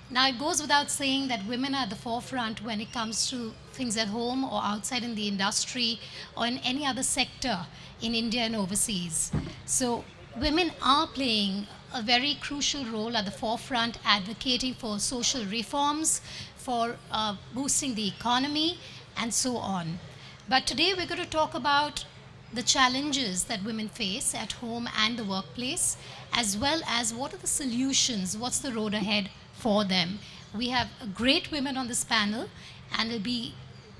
Now, it goes without saying that women are at the forefront when it comes to things at home or outside in the industry or in any other sector in India and overseas. So, women are playing a very crucial role at the forefront, advocating for social reforms, for boosting the economy, and so on. But today we're going to talk about the challenges that women face at home and the workplace, as well as what are the solutions, what's the road ahead for them. We have great women on this panel, and it'll be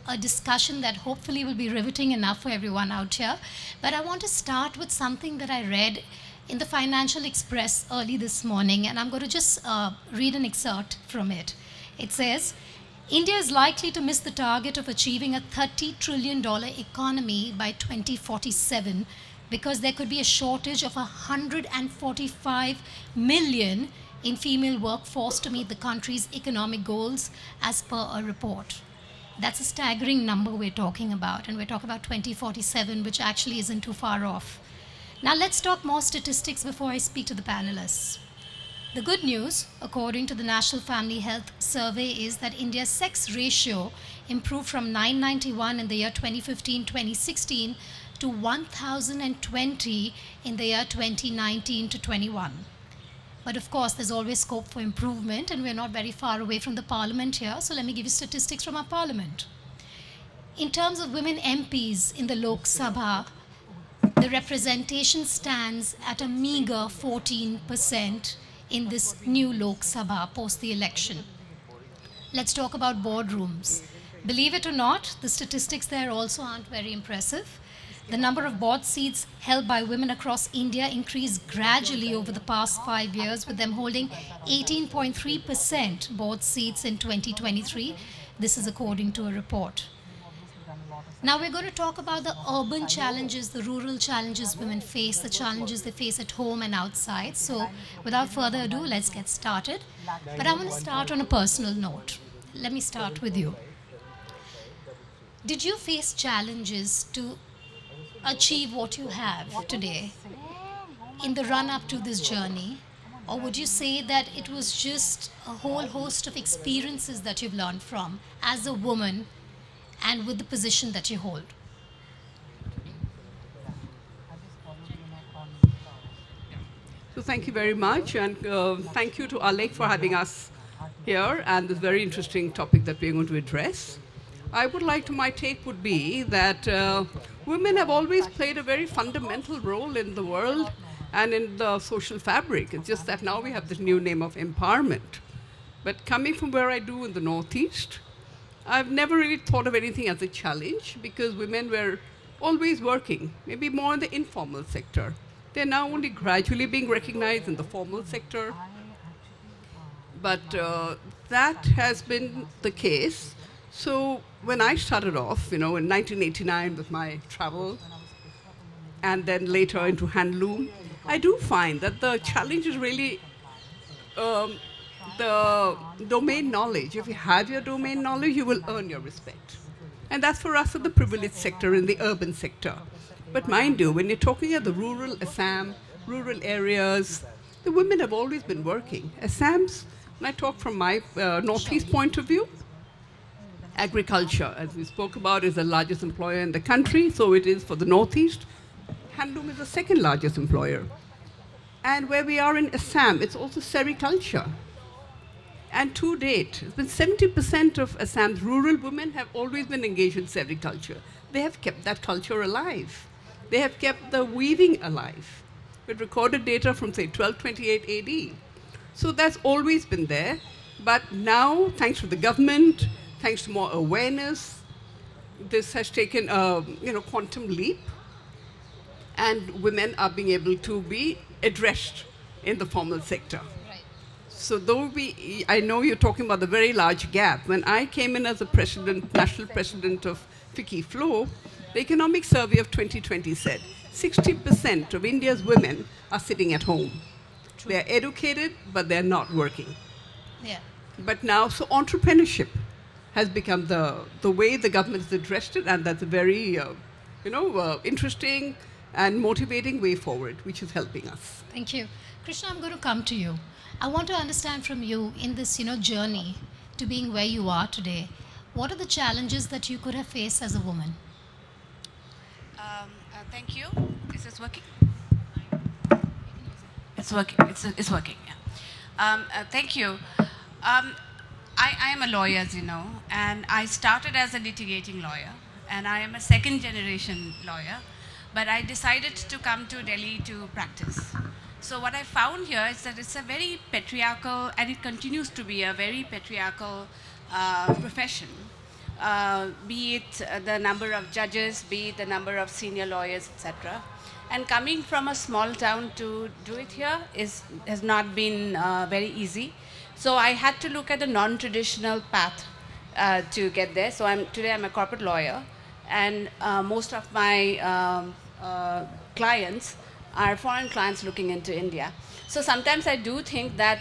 a discussion that hopefully will be riveting enough for everyone out here. But I want to start with something that I read in the Financial Express early this morning, and I'm going to just read an excerpt from it. It says, India is likely to miss the target of achieving a $30 trillion economy by 2047 because there could be a shortage of 145 million in female workforce to meet the country's economic goals, as per a report. That's a staggering number we're talking about, and we're talking about 2047, which actually isn't too far off. Now let's talk more statistics before I speak to the panelists. The good news, according to the National Family Health Survey, is that India's sex ratio improved from 991 in the year 2015-2016 to 1020 in the year 2019 to 21. But of course, there's always scope for improvement, and we're not very far away from the parliament here, so let me give you statistics from our parliament. In terms of women MPs in the Lok Sabha, the representation stands at a meager 14% in this new Lok Sabha post the election. Let's talk about boardrooms. Believe it or not, the statistics there also aren't very impressive. The number of board seats held by women across India increased gradually over the past 5 years, with them holding 18.3% board seats in 2023. This is according to a report. Now we're going to talk about the urban challenges, the rural challenges women face, the challenges they face at home and outside. So without further ado, let's get started. But I want to start on a personal note. Let me start with you. Did you face challenges to achieve what you have today in the run-up to this journey? Or would you say that it was just a whole host of experiences that you've learned from as a woman and with the position that you hold? So thank you very much, and thank you to Alekh for having us here and this very interesting topic that we're going to address. I would like to, my take would be that women have always played a very fundamental role in the world and in the social fabric. It's just that now we have this new name of empowerment. But coming from where I do in the Northeast, I've never really thought of anything as a challenge because women were always working, maybe more in the informal sector. They're now only gradually being recognized in the formal sector. But that has been the case. So when I started off, in 1989 with my travel, and then later into handloom, I do find that the challenge is really the domain knowledge. If you have your domain knowledge, you will earn your respect. And that's for us in the privileged sector, in the urban sector. But mind you, when you're talking at the rural Assam, rural areas, the women have always been working. Assam's, when I talk from my Northeast point of view, agriculture, as we spoke about, is the largest employer in the country, so it is for the Northeast. Handloom is the second largest employer. And where we are in Assam, it's also sericulture. And to date, it's been 70% of Assam's rural women have always been engaged in sericulture. They have kept that culture alive. They have kept the weaving alive with recorded data from, say, 1228 AD. So that's always been there. But now, thanks to the government, thanks to more awareness, this has taken a quantum leap. And women are being able to be addressed in the formal sector. So though I know you're talking about the very large gap. When I came in as a president, national president of FICCI Flow, the Economic Survey of 2020 said 60% of India's women are sitting at home. True. They're educated, but they're not working. Yeah. But now, so entrepreneurship has become the way the government has addressed it, and that's a very interesting and motivating way forward, which is helping us. Thank you. Krishna, I'm going to come to you. I want to understand from you in this, journey to being where you are today. What are the challenges that you could have faced as a woman? Thank you. Is this working? It's working. It's working. Yeah. Thank you. I am a lawyer, as you know, and I started as a litigating lawyer, and I am a second generation lawyer, but I decided to come to Delhi to practice. So what I found here is that it's a very patriarchal, and it continues to be a very patriarchal profession. Be it the number of judges, be it the number of senior lawyers, etc. And coming from a small town to do it here has not been very easy. So I had to look at the non-traditional path to get there. So today I'm a corporate lawyer, and most of my clients are foreign clients looking into India. So sometimes I do think that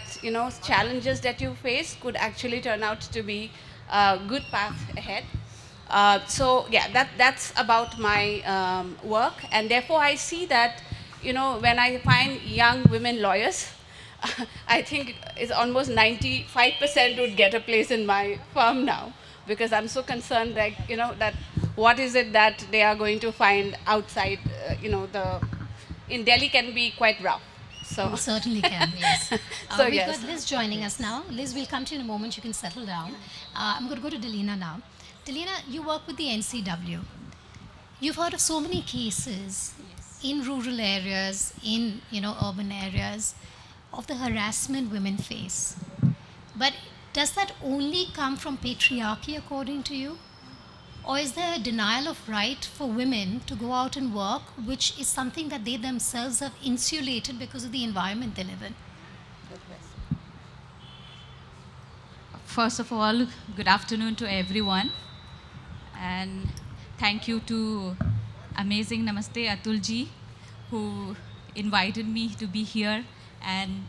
challenges that you face could actually turn out to be a good path ahead. So yeah, that's about my work, and therefore I see that when I find young women lawyers, I think it's almost 95% would get a place in my firm now, because I'm so concerned that what is it that they are going to find outside, in Delhi can be quite rough. So It certainly can, yes. So we've yes. got Liz joining us now. Liz, we'll come to you in a moment. You can settle down. I'm going to go to Delina now. Delina, you work with the NCW. You've heard of so many cases in rural areas, in urban areas, of the harassment women face. But does that only come from patriarchy, according to you? Or is there a denial of right for women to go out and work, which is something that they themselves have insulated because of the environment they live in? First of all, good afternoon to everyone. And thank you to amazing Namaste Atulji, who invited me to be here and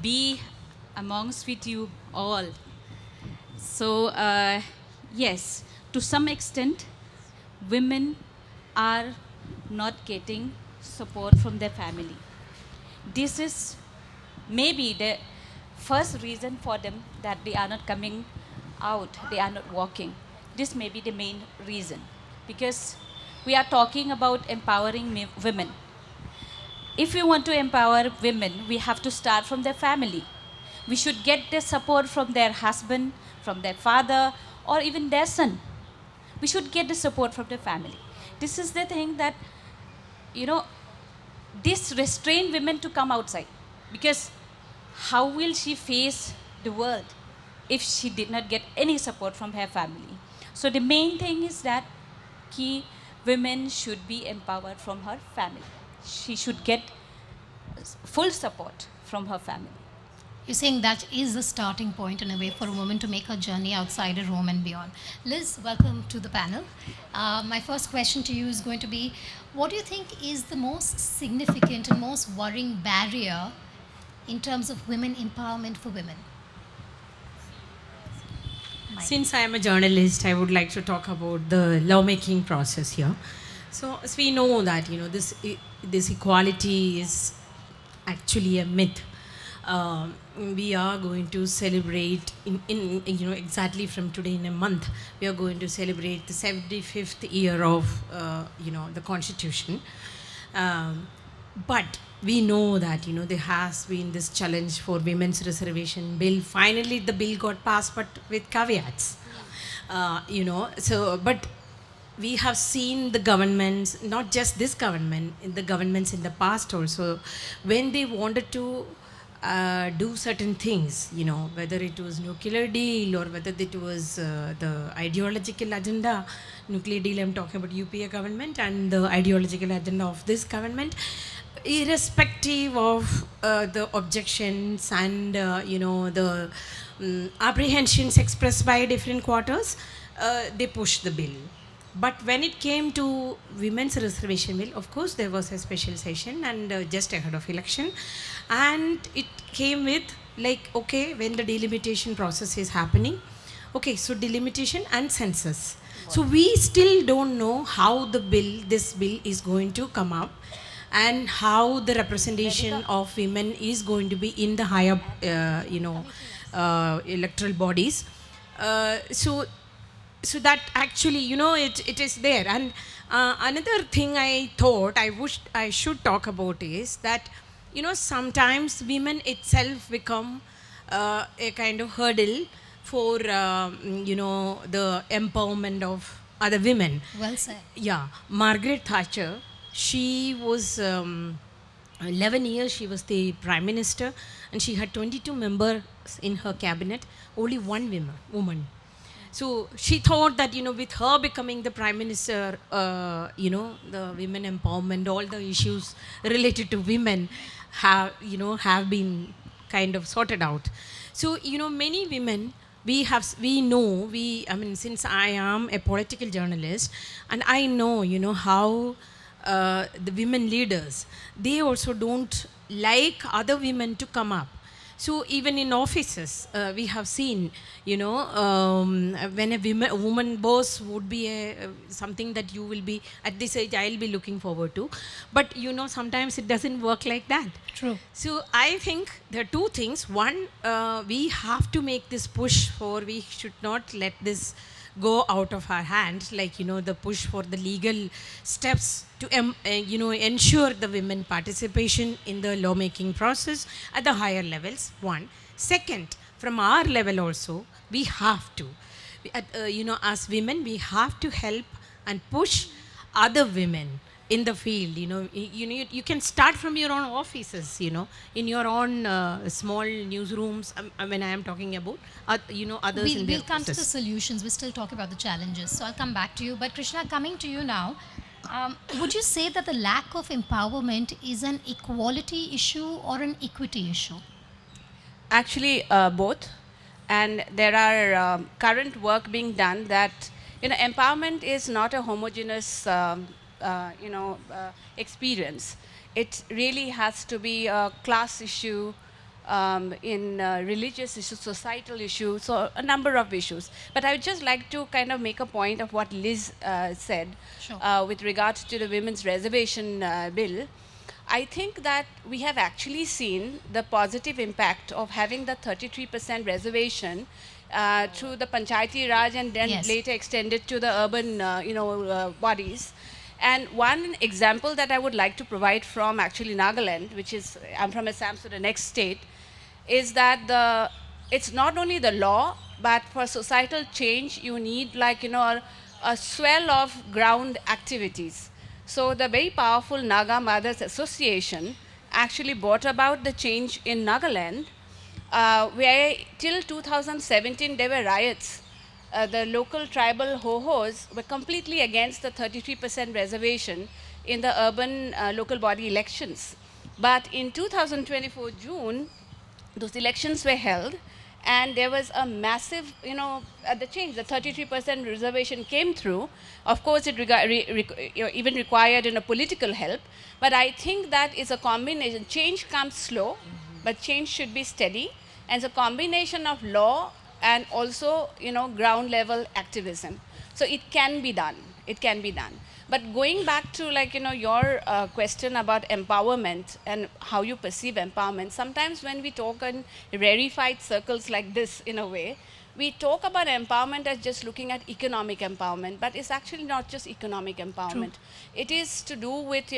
be amongst with you all. So, yes, to some extent, women are not getting support from their family. This is maybe the first reason for them that they are not coming out, they are not walking. This may be the main reason, because we are talking about empowering women. If we want to empower women, we have to start from their family. We should get their support from their husband, from their father, or even their son. We should get the support from the family. This is the thing that, this restrain women to come outside. Because how will she face the world if she did not get any support from her family? So the main thing is that women should be empowered from her family. She should get full support from her family. You're saying that is the starting point in a way for a woman to make her journey outside her home and beyond. Liz, welcome to the panel. My first question to you is going to be, what do you think is the most significant and most worrying barrier in terms of women empowerment for women? Since I am a journalist, I would like to talk about the lawmaking process here. So, as we know that this equality is actually a myth. We are going to celebrate in exactly from today in a month. We are going to celebrate the 75th year of the Constitution. But we know that there has been this challenge for women's reservation bill. Finally, the bill got passed, but with caveats. But we have seen the governments, not just this government, the governments in the past also, when they wanted to do certain things, whether it was nuclear deal or whether it was the ideological agenda. Nuclear deal, I'm talking about UPA government, and the ideological agenda of this government, irrespective of the objections and the apprehensions expressed by different quarters, they pushed the bill. But when it came to women's reservation bill, of course there was a special session and just ahead of election, and it came with when the delimitation process is happening, so delimitation and census. So we still don't know how this bill is going to come up, and how the representation of women is going to be in the higher, electoral bodies. So that actually, it is there. And another thing I thought I should talk about is that, sometimes women itself become a kind of hurdle for, the empowerment of other women. Well said. Yeah, Margaret Thatcher, she was 11 years she was the prime minister, and she had 22 members in her cabinet, only one woman. So she thought that, with her becoming the prime minister, the women empowerment, all the issues related to women have been kind of sorted out. So, many women, since I am a political journalist, and I know, how the women leaders, they also don't like other women to come up. So even in offices, we have seen, when a woman boss would be something that you will be, at this age, I'll be looking forward to. But, sometimes it doesn't work like that. True. So I think there are two things. One, we have to make this push for, we should not let this go out of our hands, like, the push for the legal steps to, ensure the women participation in the lawmaking process at the higher levels, one. Second, from our level also, we have to, as women, we have to help and push other women in the field. You can start from your own offices, in your own small newsrooms. When I am talking about, others in their We'll come to the offices. solutions. We're still talking about the challenges. So I'll come back to you. But Krishna, coming to you now, would you say that the lack of empowerment is an equality issue or an equity issue? Actually, both. And there are current work being done that, empowerment is not a homogeneous, experience. It really has to be a class issue, in religious issues, societal issues, so a number of issues. But I would just like to kind of make a point of what Liz said. Sure. With regards to the women's reservation bill. I think that we have actually seen the positive impact of having the 33% reservation through the Panchayati Raj, and then Yes. later extended to the urban bodies. And one example that I would like to provide from actually Nagaland, which is, I'm from Assam, so the next state, is that it's not only the law, but for societal change, you need a swell of ground activities. So the very powerful Naga Mothers Association actually brought about the change in Nagaland, where till 2017 there were riots. The local tribal ho-hos were completely against the 33% reservation in the urban local body elections. But in 2024 June, those elections were held, and there was a massive, the change. The 33% reservation came through. Of course, it even required political help. But I think that is a combination. Change comes slow, but change should be steady. And it's a combination of law and also, ground level activism. So it can be done. It can be done. But going back to your question about empowerment and how you perceive empowerment, sometimes when we talk in rarefied circles like this, in a way, we talk about empowerment as just looking at economic empowerment, but it's actually not just economic empowerment. True. It is to do with,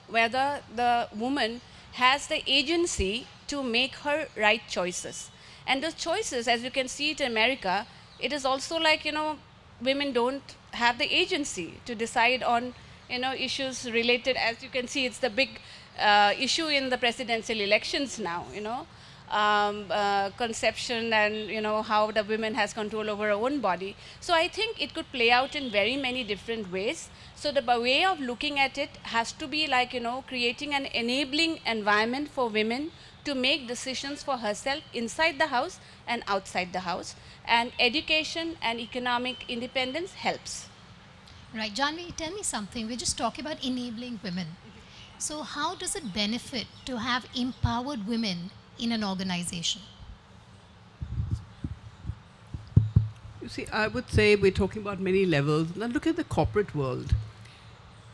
whether the woman has the agency to make her right choices. And those choices, as you can see it in America, it is also women don't have the agency to decide on, issues related. As you can see, it's the big issue in the presidential elections now, conception and, how the women has control over her own body. So I think it could play out in very many different ways. So the way of looking at it has to be creating an enabling environment for women to make decisions for herself inside the house and outside the house. And education and economic independence helps. Right. Jahnabi, tell me something. We're just talking about enabling women. So how does it benefit to have empowered women in an organization? You see, I would say we're talking about many levels. Now look at the corporate world.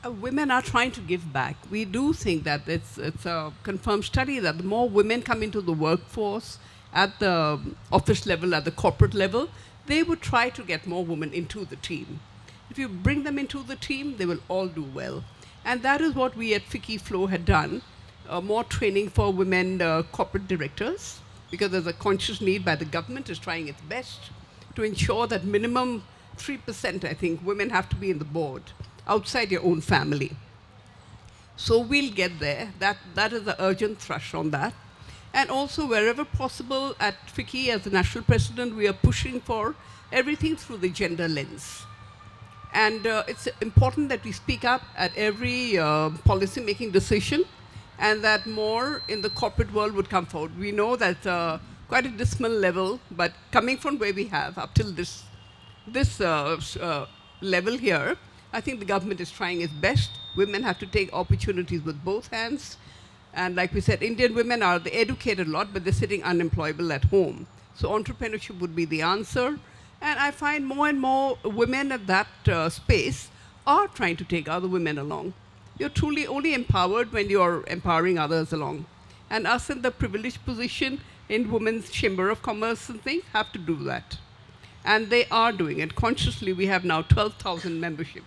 Women are trying to give back. We do think that it's a confirmed study that the more women come into the workforce at the office level, at the corporate level, they would try to get more women into the team. If you bring them into the team, they will all do well. And that is what we at FICCI Flow had done, more training for women corporate directors, because there's a conscious need by the government is trying its best to ensure that minimum 3%, I think, women have to be in the board outside your own family. So we'll get there. That is the urgent thrust on that. And also, wherever possible, at FICCI, as the national president, we are pushing for everything through the gender lens. And it's important that we speak up at every policy-making decision, and that more in the corporate world would come forward. We know that quite a dismal level, but coming from where we have up till this level here, I think the government is trying its best. Women have to take opportunities with both hands. And like we said, Indian women they educated a lot, but they're sitting unemployable at home. So entrepreneurship would be the answer. And I find more and more women at that space are trying to take other women along. You're truly only empowered when you're empowering others along. And us in the privileged position in Women's Chamber of Commerce and things have to do that. And they are doing it. Consciously, we have now 12,000 membership.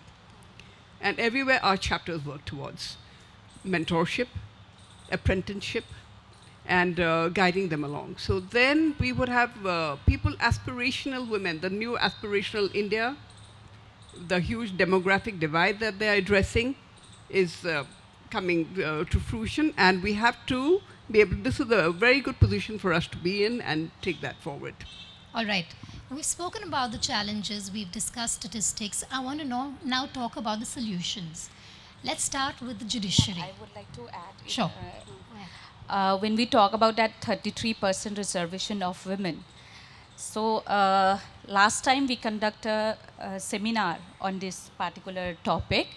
And everywhere our chapters work towards mentorship, apprenticeship, and guiding them along. So then we would have people, aspirational women, the new aspirational India, the huge demographic divide that they're addressing is coming to fruition, and we have to be able, this is a very good position for us to be in and take that forward. All right. We've spoken about the challenges, we've discussed statistics. I want to now talk about the solutions. Let's start with the judiciary. I would like to add. Sure. When we talk about that 33% reservation of women, so last time we conducted a seminar on this particular topic,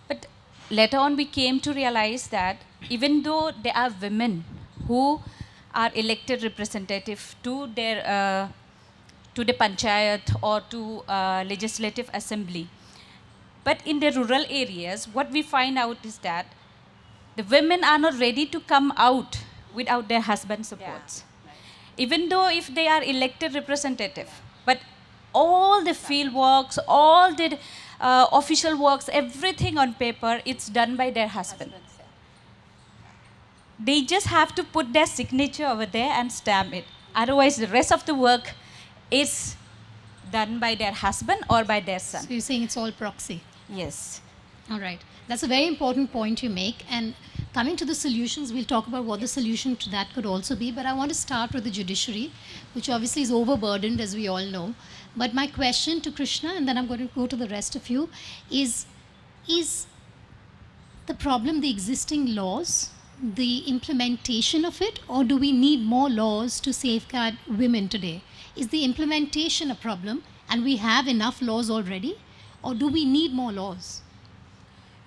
but later on we came to realize that even though there are women who are elected representative to their to the panchayat or to legislative assembly, but in the rural areas, what we find out is that the women are not ready to come out without their husband supports. Yeah, right. Even though if they are elected representative, but all the field works, all the official works, everything on paper, it's done by their husband. They just have to put their signature over there and stamp it. Otherwise, the rest of the work is done by their husband or by their son. So you're saying it's all proxy? Yes. All right. That's a very important point you make. And coming to the solutions, we'll talk about what the solution to that could also be. But I want to start with the judiciary, which obviously is overburdened, as we all know. But my question to Krishna, and then I'm going to go to the rest of you, is the problem the existing laws, the implementation of it, or do we need more laws to safeguard women today? Is the implementation a problem, and we have enough laws already, or do we need more laws?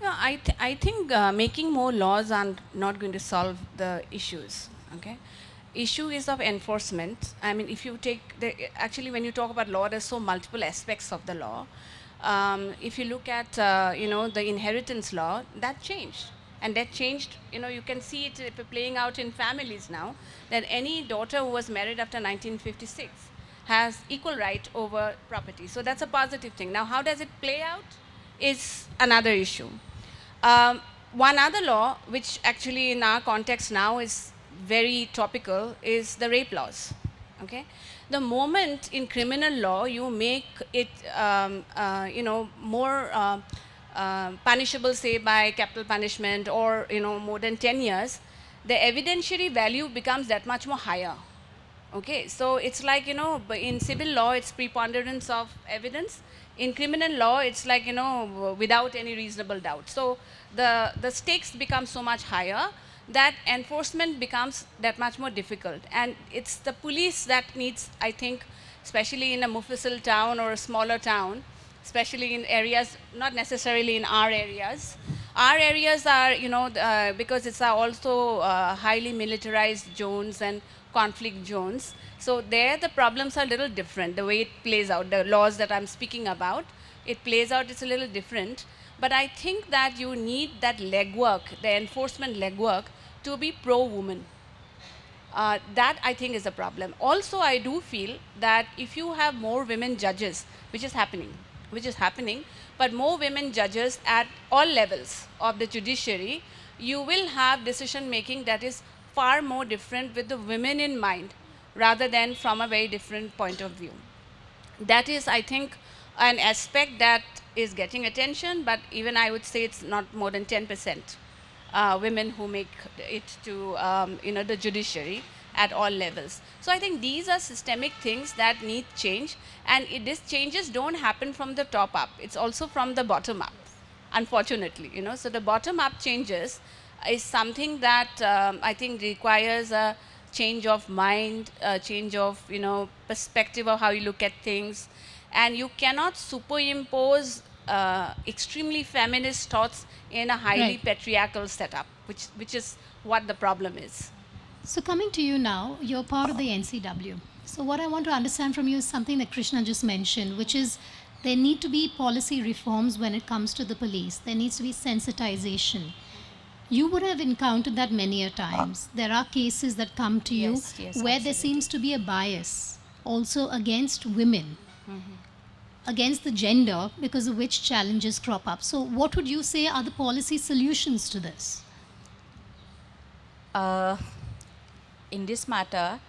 No, I think making more laws are not going to solve the issues. Okay, issue is of enforcement. I mean, if you take actually when you talk about law, there's so multiple aspects of the law. If you look at the inheritance law, that changed. And that changed, you can see it playing out in families now, that any daughter who was married after 1956 has equal right over property. So that's a positive thing. Now, how does it play out is another issue. One other law, which actually in our context now is very topical, is the rape laws. Okay? The moment in criminal law you make it, more punishable, say by capital punishment or more than 10 years, the evidentiary value becomes that much more higher. Okay, so it's like in civil law it's preponderance of evidence. In criminal law it's like without any reasonable doubt. So the stakes become so much higher that enforcement becomes that much more difficult. And it's the police that needs, I think, especially in a Mufassil town or a smaller town, especially in areas, not necessarily in our areas. Our areas are, because it's also highly militarized zones and conflict zones. So there the problems are a little different, the way it plays out, the laws that I'm speaking about, it plays out, it's a little different. But I think that you need that legwork, the enforcement legwork, to be pro-woman. That I think is a problem. Also, I do feel that if you have more women judges, which is happening, but more women judges at all levels of the judiciary, you will have decision making that is far more different with the women in mind, rather than from a very different point of view. That is, I think, an aspect that is getting attention, but even I would say it's not more than 10% women who make it to the judiciary at all levels. So I think these are systemic things that need change, and these changes don't happen from the top up. It's also from the bottom up, unfortunately. So the bottom up changes is something that I think requires a change of mind, a change of perspective of how you look at things, and you cannot superimpose extremely feminist thoughts in a highly patriarchal setup, which is what the problem is. So coming to you now, you're part of the NCW. So what I want to understand from you is something that Krishna just mentioned, which is there need to be policy reforms when it comes to the police. There needs to be sensitization. You would have encountered that many a times. There are cases that come to you where there seems to be a bias also against women, against the gender, because of which challenges crop up. So what would you say are the policy solutions to this? In this matter,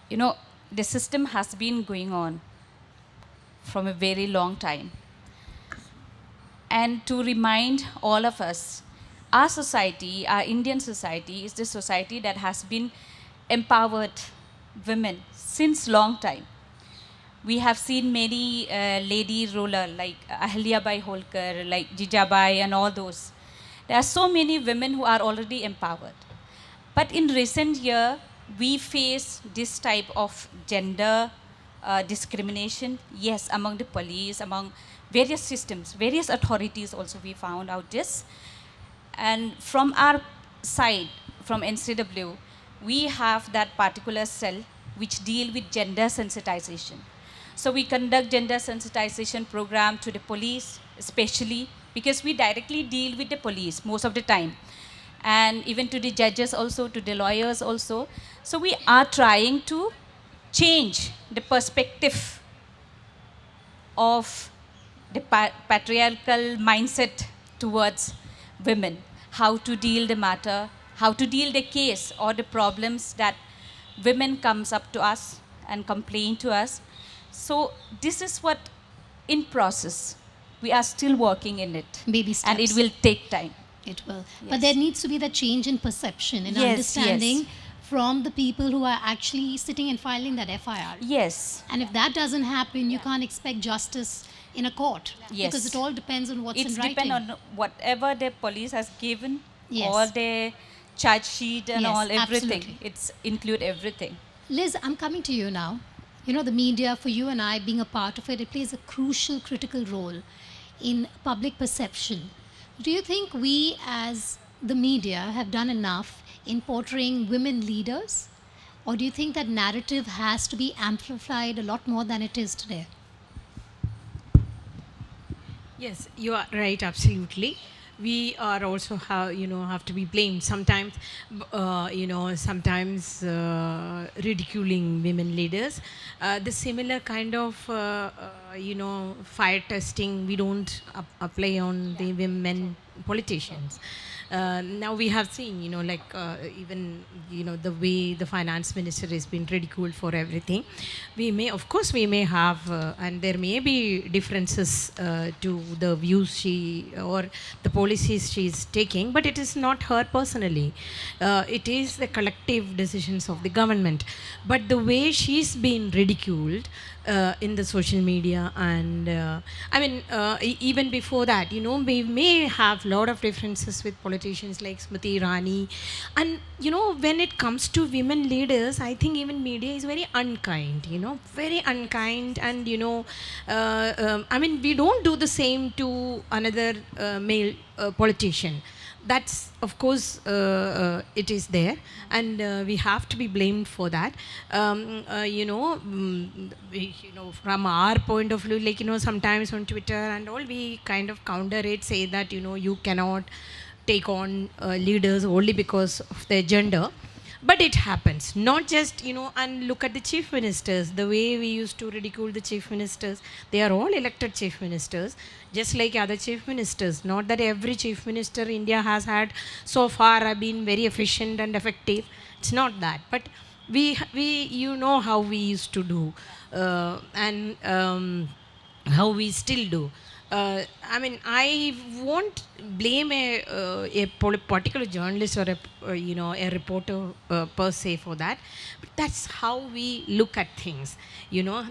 the system has been going on from a very long time. And to remind all of us, our society, our Indian society, is the society that has been empowered women since long time. We have seen many lady ruler like Ahilyabai Holkar, like Jijabai and all those. There are so many women who are already empowered. But in recent year, we face this type of gender discrimination, yes, among the police, among various systems, various authorities also we found out this. And from our side, from NCW, we have that particular cell which deal with gender sensitization. So we conduct gender sensitization program to the police, especially because we directly deal with the police most of the time. And even to the judges also, to the lawyers also. So we are trying to change the perspective of the patriarchal mindset towards women, how to deal the matter, how to deal the case or the problems that women comes up to us and complain to us. So this is what in process. We are still working in it. Baby steps. And it will take time. It will. Yes. But there needs to be that change in perception and understanding from the people who are actually sitting and filing that FIR. Yes. And if that doesn't happen, you can't expect justice in a court. Yes. Because it all depends on what's in writing. It's depend on whatever the police has given, Yes. all the charge sheet and Yes, all, everything. absolutely. It's include everything. Liz, I'm coming to you now. The media, for you and I being a part of it, it plays a crucial, critical role in public perception. Do you think we as the media have done enough in portraying women leaders? Or do you think that narrative has to be amplified a lot more than it is today? Yes, you are right, absolutely. We are also have to be blamed sometimes, sometimes ridiculing women leaders. The similar kind of, fire testing we don't apply on the women politicians. Now we have seen, even, the way the finance minister has been ridiculed for everything. We may have, and there may be differences to the views she or the policies she is taking, but it is not her personally. It is the collective decisions of the government. But the way she's been ridiculed in the social media and even before that, we may have a lot of differences with politicians like Smriti Irani, and when it comes to women leaders, I think even media is very unkind, very unkind, and we don't do the same to another male politician. that's of course it is there, and we have to be blamed for that. From our point of view, like, sometimes on Twitter and all, we kind of counter it, say that, you cannot take on leaders only because of their gender. But it happens, not just, and look at the chief ministers, the way we used to ridicule the chief ministers. They are all elected chief ministers, just like other chief ministers. Not that every chief minister India has had so far have been very efficient and effective. It's not that. But we how we used to do, and how we still do. I won't blame a particular journalist or a reporter per se for that. But that's how we look at things.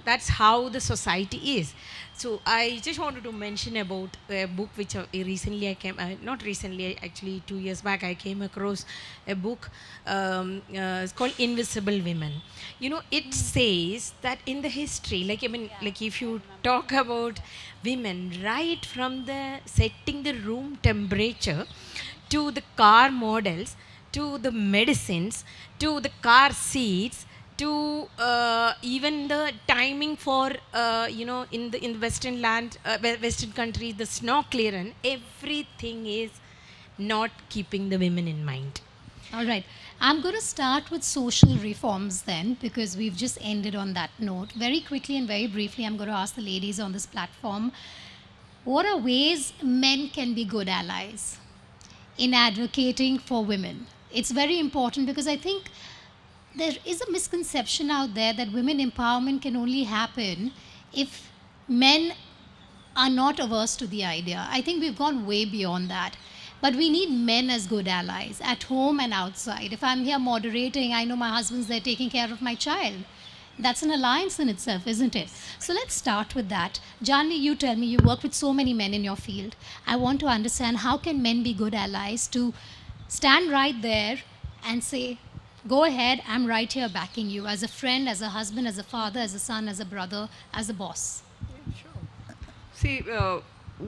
That's how the society is. So I just wanted to mention about a book which recently not recently, actually 2 years back, I came across a book. It's called Invisible Women. It says that in the history, like if you talk about women, right from the setting the room temperature, to the car models, to the medicines, to the car seats, to even the timing for in the Western land, Western countries, the snow clearance, everything is not keeping the women in mind. All right. I'm going to start with social reforms then, because we've just ended on that note. Very quickly and very briefly, I'm going to ask the ladies on this platform, what are ways men can be good allies in advocating for women? It's very important, because I think there is a misconception out there that women empowerment can only happen if men are not averse to the idea. I think we've gone way beyond that. But we need men as good allies at home and outside. If I'm here moderating, I know my husband's there taking care of my child. That's an alliance in itself, isn't it? So let's start with that. Jahnabi, you tell me, you work with so many men in your field. I want to understand, how can men be good allies to stand right there and say, go ahead, I'm right here backing you, as a friend, as a husband, as a father, as a son, as a brother, as a boss? Yeah, sure. See,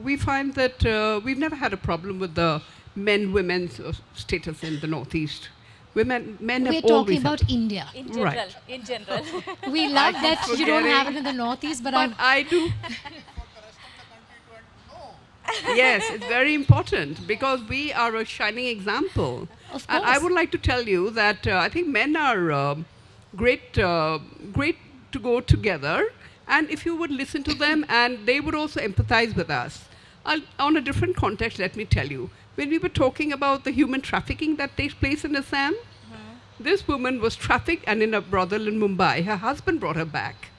we find that we've never had a problem with the men-women's status in the Northeast. Men We're have talking always about India. In general, Right. in general. We love keep that you don't forgetting. have it in the Northeast, but I do. Yes, it's very important, because we are a shining example. Of And I course. would like to tell you that I think men are great to go together. And if you would listen to them, and they would also empathize with us. On a different context, let me tell you. When we were talking about the human trafficking that takes place in Assam, this woman was trafficked and in a brothel in Mumbai. Her husband brought her back.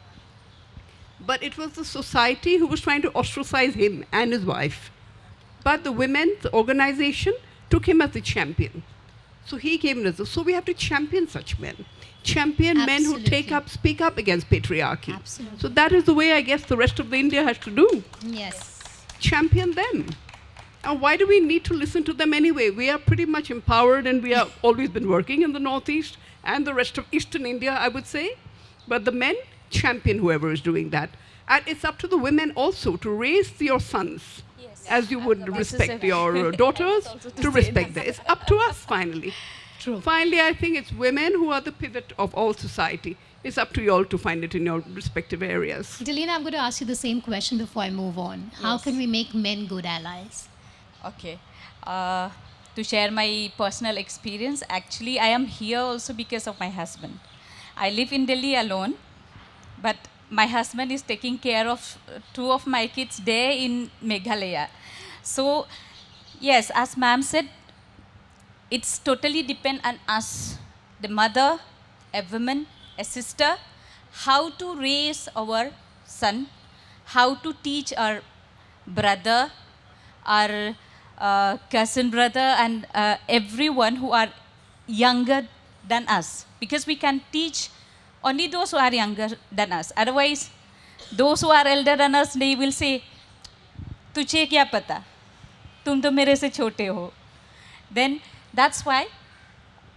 But it was the society who was trying to ostracize him and his wife. But the women's organization took him as the champion. So he came as so we have to champion such men. Champion men who speak up against patriarchy. Absolutely. So that is the way I guess the rest of the India has to do. yes. Champion them. And why do we need to listen to them anyway? We are pretty much empowered, and we have always been working in the Northeast and the rest of Eastern India, I would say. But the men champion whoever is doing that. And it's up to the women also to raise your sons as you would respect your daughters, to respect them. It's up to us finally. True. Finally, I think it's women who are the pivot of all society. It's up to you all to find it in your respective areas. Delina, I'm going to ask you the same question before I move on. How can we make men good allies? Okay. To share my personal experience, actually, I am here also because of my husband. I live in Delhi alone, but my husband is taking care of two of my kids there in Meghalaya. So, yes, as ma'am said, it's totally depend on us, the mother, a woman, a sister, how to raise our son, how to teach our brother, our cousin brother, and everyone who are younger than us. Because we can teach only those who are younger than us. Otherwise, those who are elder than us, they will say, तुझे क्या पता? तुम तो मेरे से छोटे हो. Then that's why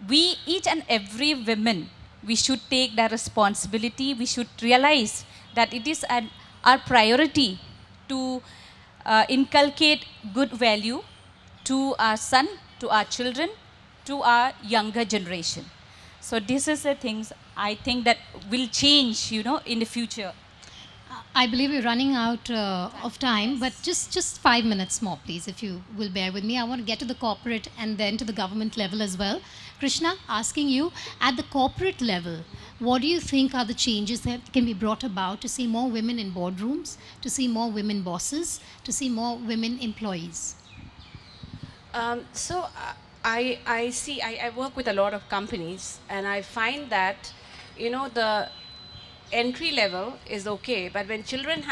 we, each and every woman, we should take that responsibility. We should realize that it is our priority to inculcate good value to our son, to our children, to our younger generation. So this is the things I think that will change, in the future. I believe we're running out of time, but just 5 minutes more, please, if you will bear with me. I want to get to the corporate and then to the government level as well. Krishna, asking you, at the corporate level, what do you think are the changes that can be brought about to see more women in boardrooms, to see more women bosses, to see more women employees? I work with a lot of companies, and I find that, the entry level is okay, but when children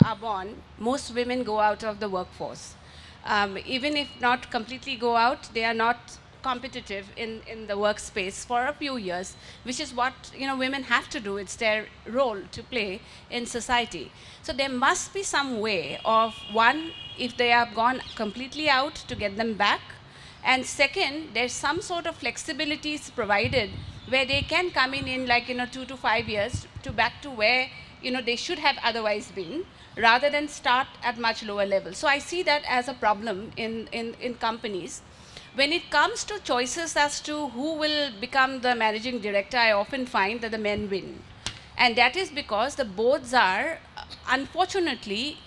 are born, most women go out of the workforce. Even if not completely go out, they are not competitive in the workspace for a few years, which is what women have to do. It's their role to play in society. So there must be some way of, one, if they have gone completely out, to get them back, and second, there's some sort of flexibilities provided where they can come in like 2 to 5 years to back to where they should have otherwise been, rather than start at much lower level. So I see that as a problem in companies. When it comes to choices as to who will become the managing director, I often find that the men win. And that is because the boards are, unfortunately,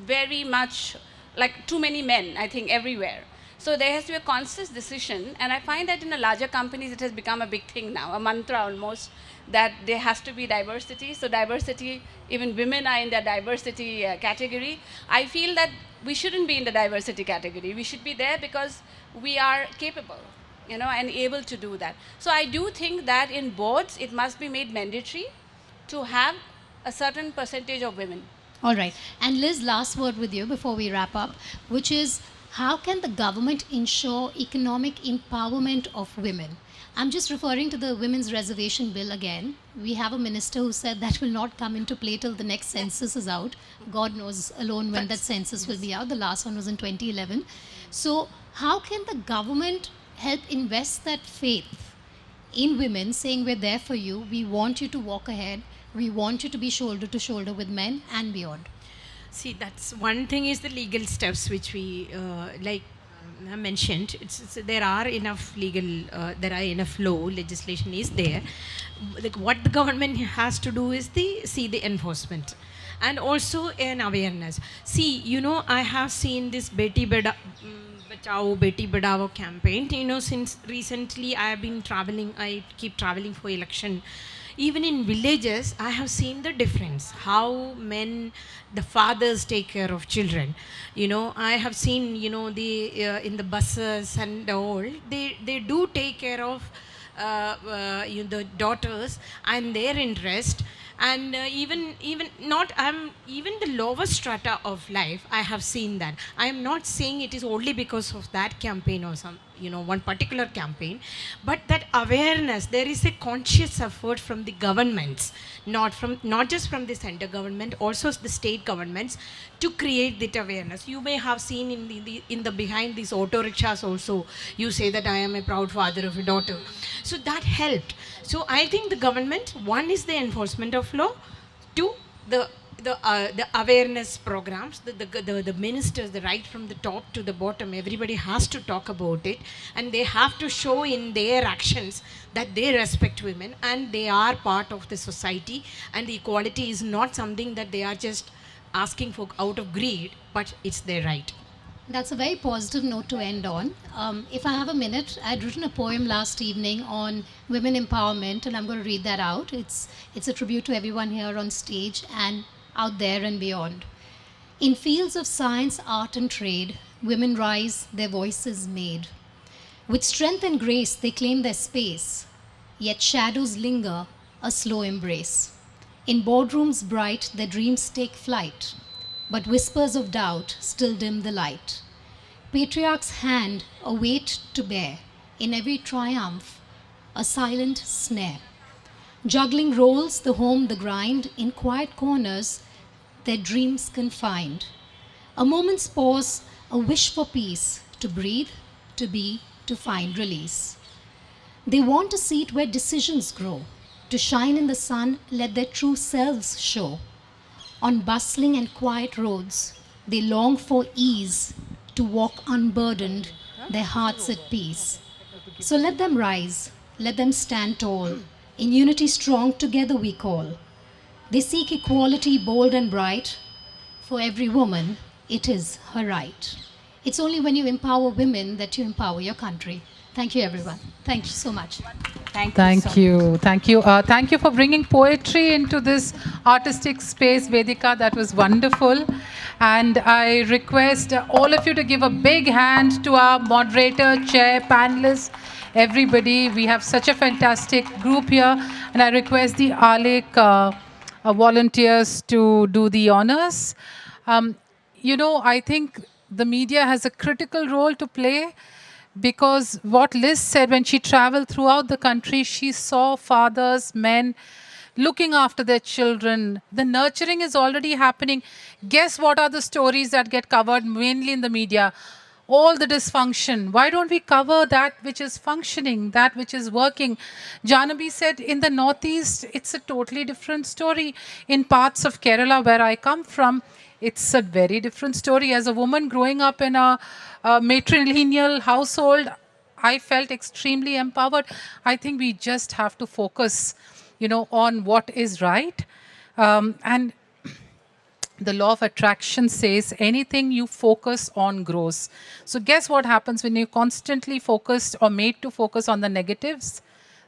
very much like too many men, I think, everywhere. So there has to be a conscious decision, and I find that in the larger companies it has become a big thing now, a mantra almost, that there has to be diversity. So diversity, even women are in the diversity category. I feel that we shouldn't be in the diversity category. We should be there because we are capable, and able to do that. So I do think that in boards it must be made mandatory to have a certain percentage of women. All right. And Liz, last word with you before we wrap up, which is, how can the government ensure economic empowerment of women? I'm just referring to the Women's Reservation Bill again. We have a minister who said that will not come into play till the next census is out. God knows alone when that census will be out. The last one was in 2011. So how can the government help invest that faith in women, saying we're there for you, we want you to walk ahead, we want you to be shoulder to shoulder with men and beyond? See, that's one thing is the legal steps which we I mentioned. There are enough law, legislation is there. Like what the government has to do is the enforcement, and also an awareness. See, I have seen this Bachao, Beti Badao campaign. Since recently I have been traveling. I keep traveling for election. Even in villages, I have seen the difference, how the fathers take care of children. I have seen, in the buses and all, they do take care of the daughters and their interest. And even the lower strata of life, I have seen that. I am not saying it is only because of that campaign or some one particular campaign, but that awareness, there is a conscious effort from the governments, not just from the center government, also the state governments, to create that awareness. You may have seen in the behind these auto rickshaws also, you say that I am a proud father of a daughter. So that helped. So I think the government, one is the enforcement of law, two, the awareness programs, the ministers, the right from the top to the bottom, everybody has to talk about it, and they have to show in their actions that they respect women and they are part of the society, and the equality is not something that they are just asking for out of greed, but it's their right. That's a very positive note to end on. If I have a minute, I'd written a poem last evening on women empowerment, and I'm going to read that out. It's a tribute to everyone here on stage and out there and beyond. In fields of science, art, and trade, women rise, their voices made. With strength and grace, they claim their space, yet shadows linger, a slow embrace. In boardrooms bright, their dreams take flight, but whispers of doubt still dim the light. Patriarch's hand, a weight to bear, in every triumph, a silent snare. Juggling roles, the home, the grind, in quiet corners, their dreams confined. A moment's pause, a wish for peace, to breathe, to be, to find release. They want a seat where decisions grow, to shine in the sun, let their true selves show. On bustling and quiet roads, they long for ease, to walk unburdened, their hearts at peace. So let them rise, let them stand tall. In unity strong together we call. They seek equality bold and bright. For every woman, it is her right. It's only when you empower women that you empower your country. Thank you, everyone. Thank you so much. Thank you. Thank you. Thank you for bringing poetry into this artistic space, Vedika. That was wonderful. And I request all of you to give a big hand to our moderator, chair, panelists, everybody. We have such a fantastic group here. And I request the volunteers to do the honors. I think the media has a critical role to play, because what Liz said, when she traveled throughout the country, she saw fathers, men looking after their children. The nurturing is already happening. Guess what are the stories that get covered mainly in the media? All the dysfunction. Why don't we cover that which is functioning, that which is working? Jahnabi said in the Northeast, it's a totally different story. In parts of Kerala, where I come from, it's a very different story. As a woman growing up in a matrilineal household, I felt extremely empowered. I think we just have to focus, on what is right. And the law of attraction says anything you focus on grows. So guess what happens when you constantly focus or made to focus on the negatives?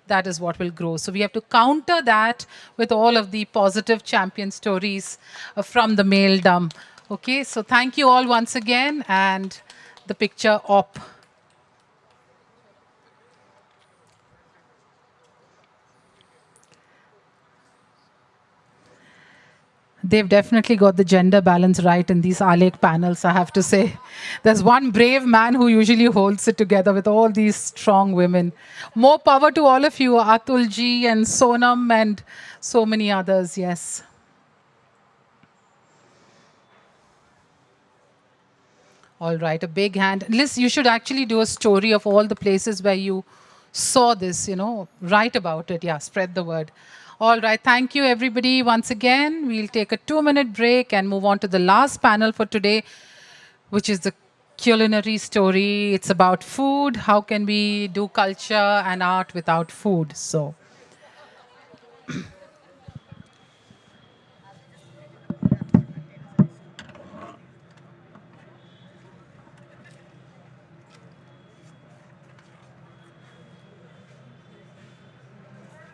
That is what will grow. So we have to counter that with all of the positive champion stories from the maledom. Okay, so thank you all once again, and the picture op. They've definitely got the gender balance right in these Alekh panels, I have to say. There's one brave man who usually holds it together with all these strong women. More power to all of you, Atulji and Sonam and so many others, yes. All right, a big hand. Liz, you should actually do a story of all the places where you saw this, write about it. Yeah, spread the word. All right, thank you everybody once again. We'll take a 2-minute break and move on to the last panel for today, which is the culinary story. It's about food. How can we do culture and art without food? So